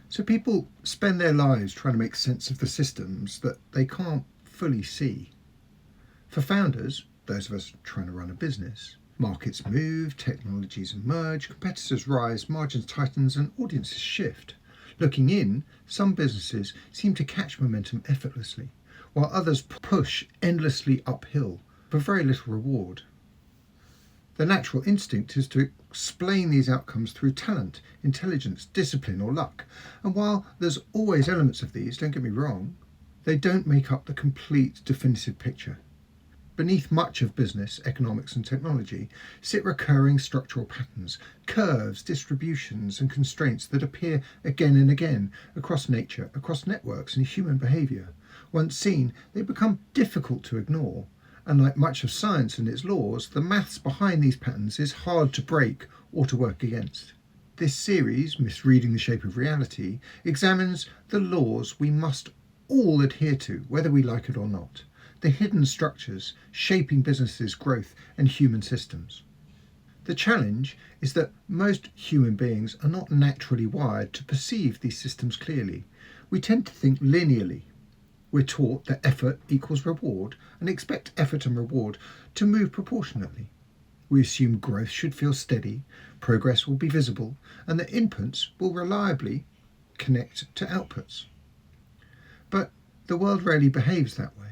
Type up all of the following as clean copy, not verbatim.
So people spend their lives trying to make sense of the systems that they can't fully see. For founders, those of us trying to run a business, markets move, technologies emerge, competitors rise, margins tighten, and audiences shift. Looking in, some businesses seem to catch momentum effortlessly, while others push endlessly uphill for very little reward. The natural instinct is to explain these outcomes through talent, intelligence, discipline, or luck. And while there's always elements of these, don't get me wrong, they don't make up the complete definitive picture. Beneath much of business, economics, and technology sit recurring structural patterns, curves, distributions, and constraints that appear again and again across nature, across networks, and human behaviour. Once seen, they become difficult to ignore. And like much of science and its laws, the maths behind these patterns is hard to break or to work against. This series, Misreading the Shape of Reality, examines the laws we must all adhere to, whether we like it or not. The hidden structures shaping businesses' growth and human systems. The challenge is that most human beings are not naturally wired to perceive these systems clearly. We tend to think linearly. We're taught that effort equals reward and expect effort and reward to move proportionately. We assume growth should feel steady, progress will be visible, and that inputs will reliably connect to outputs. But the world rarely behaves that way.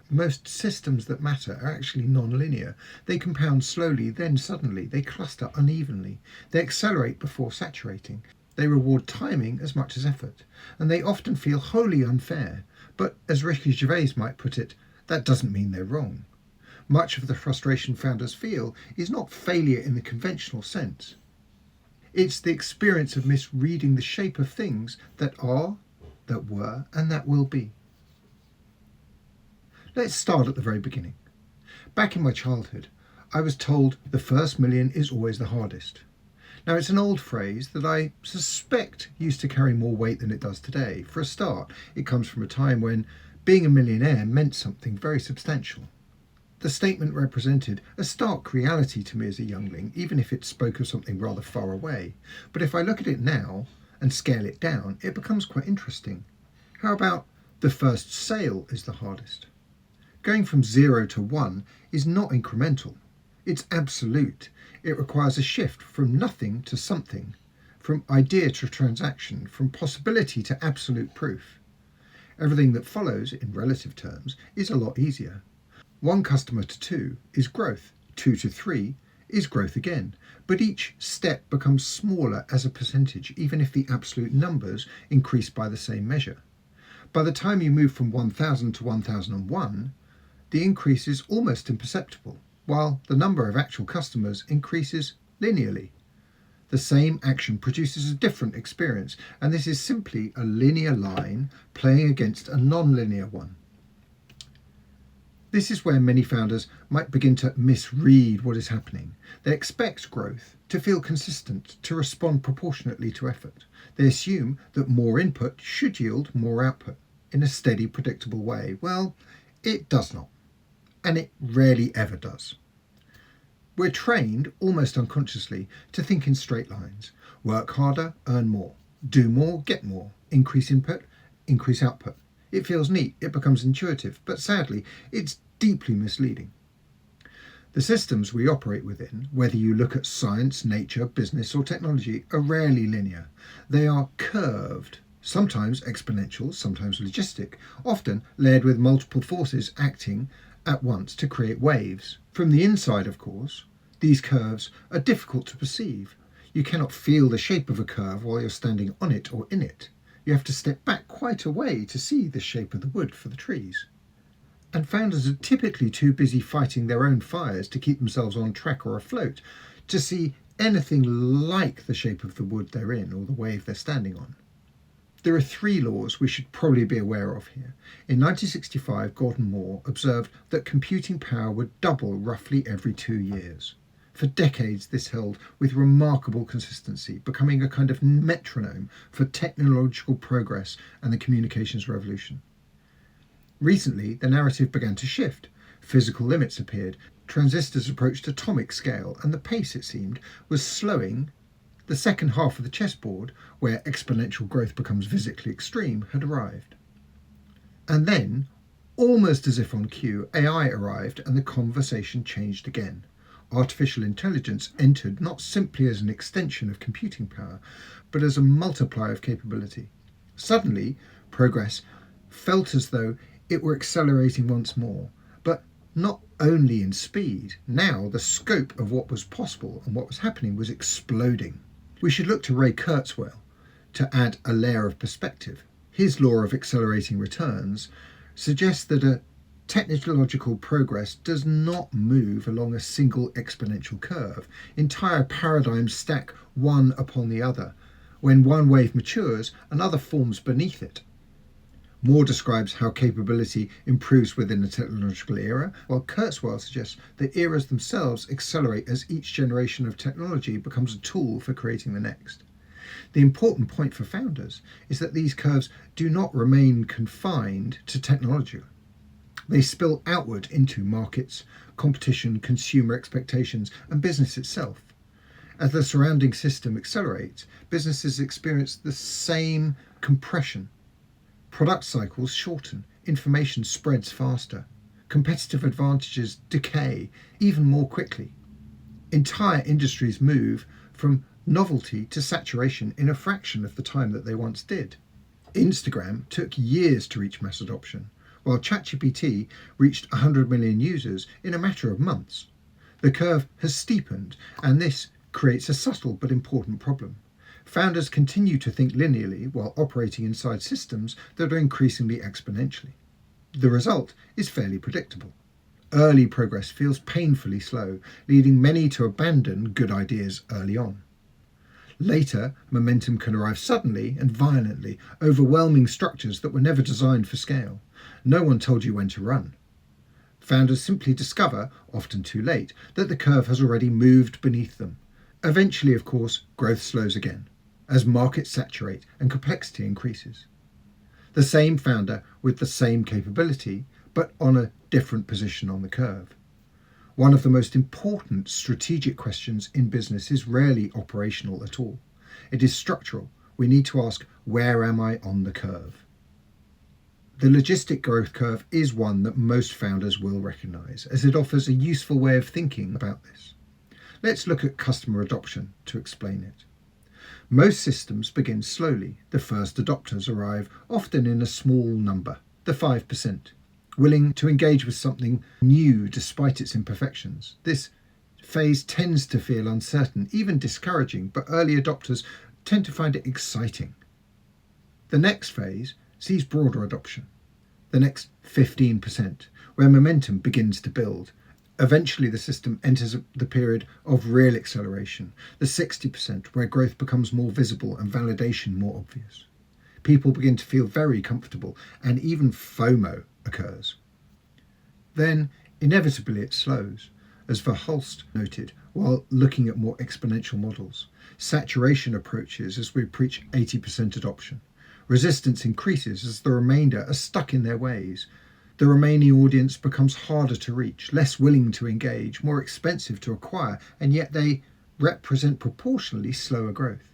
Most systems that matter are actually non-linear. They compound slowly, then suddenly. They cluster unevenly. They accelerate before saturating. They reward timing as much as effort. And they often feel wholly unfair. But as Ricky Gervais might put it, that doesn't mean they're wrong. Much of the frustration founders feel is not failure in the conventional sense. It's the experience of misreading the shape of things that are, that were, and that will be. Let's start at the very beginning. Back in my childhood, I was told the first million is always the hardest. Now, it's an old phrase that I suspect used to carry more weight than it does today. For a start, it comes from a time when being a millionaire meant something very substantial. The statement represented a stark reality to me as a youngling, even if it spoke of something rather far away. But if I look at it now and scale it down, it becomes quite interesting. How about the first sale is the hardest? Going from 0 to 1 is not incremental. It's absolute. It requires a shift from nothing to something, from idea to transaction, from possibility to absolute proof. Everything that follows, in relative terms, is a lot easier. 1 customer to 2 is growth. 2 to 3 is growth again. But each step becomes smaller as a percentage, even if the absolute numbers increase by the same measure. By the time you move from 1000 to 1001, the increase is almost imperceptible, while the number of actual customers increases linearly. The same action produces a different experience, and this is simply a linear line playing against a non-linear one. This is where many founders might begin to misread what is happening. They expect growth to feel consistent, to respond proportionately to effort. They assume that more input should yield more output in a steady, predictable way. Well, it does not. And it rarely ever does. We're trained, almost unconsciously, to think in straight lines. Work harder, earn more. Do more, get more. Increase input, increase output. It feels neat, it becomes intuitive, but sadly, it's deeply misleading. The systems we operate within, whether you look at science, nature, business, or technology, are rarely linear. They are curved, sometimes exponential, sometimes logistic, often layered with multiple forces acting at once to create waves. From the inside, of course, these curves are difficult to perceive. You cannot feel the shape of a curve while you're standing on it or in it. You have to step back quite a way to see the shape of the wood for the trees. And founders are typically too busy fighting their own fires to keep themselves on track or afloat to see anything like the shape of the wood they're in or the wave they're standing on. There are 3 laws we should probably be aware of here. In 1965, Gordon Moore observed that computing power would double roughly every 2 years. For decades, this held with remarkable consistency, becoming a kind of metronome for technological progress and the communications revolution. Recently, the narrative began to shift. Physical limits appeared, transistors approached atomic scale, and the pace, it seemed, was slowing The second half of the chessboard, where exponential growth becomes physically extreme, had arrived. And then, almost as if on cue, AI arrived and the conversation changed again. Artificial intelligence entered not simply as an extension of computing power, but as a multiplier of capability. Suddenly, progress felt as though it were accelerating once more, but not only in speed. Now the scope of what was possible and what was happening was exploding. We should look to Ray Kurzweil to add a layer of perspective. His law of accelerating returns suggests that a technological progress does not move along a single exponential curve. Entire paradigms stack one upon the other. When one wave matures, another forms beneath it. Moore describes how capability improves within a technological era, while Kurzweil suggests that eras themselves accelerate as each generation of technology becomes a tool for creating the next. The important point for founders is that these curves do not remain confined to technology. They spill outward into markets, competition, consumer expectations, and business itself. As the surrounding system accelerates, businesses experience the same compression. Product cycles shorten, information spreads faster, competitive advantages decay even more quickly. Entire industries move from novelty to saturation in a fraction of the time that they once did. Instagram took years to reach mass adoption, while ChatGPT reached 100 million users in a matter of months. The curve has steepened, and this creates a subtle but important problem. Founders continue to think linearly while operating inside systems that are increasingly exponentially. The result is fairly predictable. Early progress feels painfully slow, leading many to abandon good ideas early on. Later, momentum can arrive suddenly and violently, overwhelming structures that were never designed for scale. No one told you when to run. Founders simply discover, often too late, that the curve has already moved beneath them. Eventually, of course, growth slows again, as markets saturate and complexity increases. The same founder with the same capability, but on a different position on the curve. One of the most important strategic questions in business is rarely operational at all. It is structural. We need to ask, where am I on the curve? The logistic growth curve is one that most founders will recognize, as it offers a useful way of thinking about this. Let's look at customer adoption to explain it. Most systems begin slowly. The first adopters arrive often in a small number, the 5%. Willing to engage with something new despite its imperfections. This phase tends to feel uncertain, even discouraging, but early adopters tend to find it exciting. The next phase sees broader adoption, the next 15%, where momentum begins to build. Eventually the system enters the period of real acceleration, the 60%, where growth becomes more visible and validation more obvious. People begin to feel very comfortable, and even FOMO occurs. Then, inevitably, it slows, as Verhulst noted while looking at more exponential models. Saturation approaches as we reach 80% adoption. Resistance increases as the remainder are stuck in their ways. The remaining audience becomes harder to reach, less willing to engage, more expensive to acquire, and yet they represent proportionally slower growth.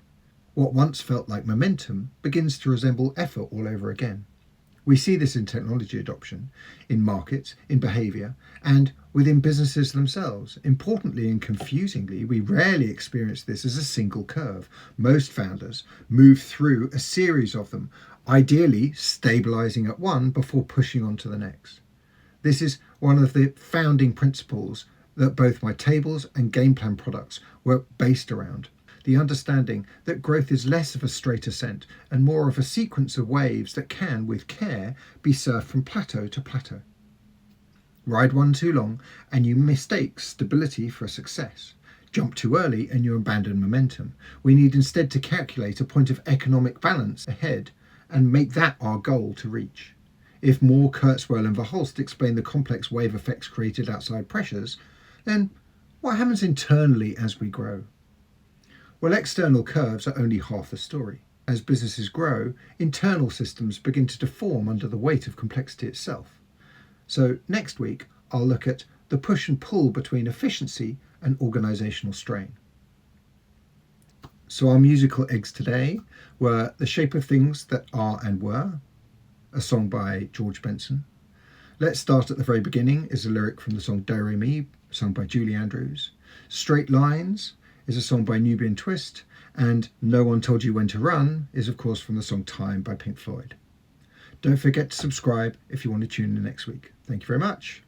What once felt like momentum begins to resemble effort all over again. We see this in technology adoption, in markets, in behaviour, and within businesses themselves. Importantly and confusingly, we rarely experience this as a single curve. Most founders move through a series of them, ideally stabilising at one before pushing on to the next. This is one of the founding principles that both my tables and game plan products were based around. The understanding that growth is less of a straight ascent and more of a sequence of waves that can, with care, be surfed from plateau to plateau. Ride one too long and you mistake stability for a success. Jump too early and you abandon momentum. We need instead to calculate a point of economic balance ahead and make that our goal to reach. If Moore, Kurzweil and Verhulst explain the complex wave effects created outside pressures, then what happens internally as we grow? Well, external curves are only half the story. As businesses grow, internal systems begin to deform under the weight of complexity itself. So next week, I'll look at the push and pull between efficiency and organisational strain. So our musical eggs today were The Shape of Things That Are and Were, a song by George Benson. Let's Start at the Very Beginning is a lyric from the song Do Re Mi, sung by Julie Andrews. Straight Lines is a song by Nubian Twist. And No One Told You When to Run is, of course, from the song Time by Pink Floyd. Don't forget to subscribe if you want to tune in next week. Thank you very much.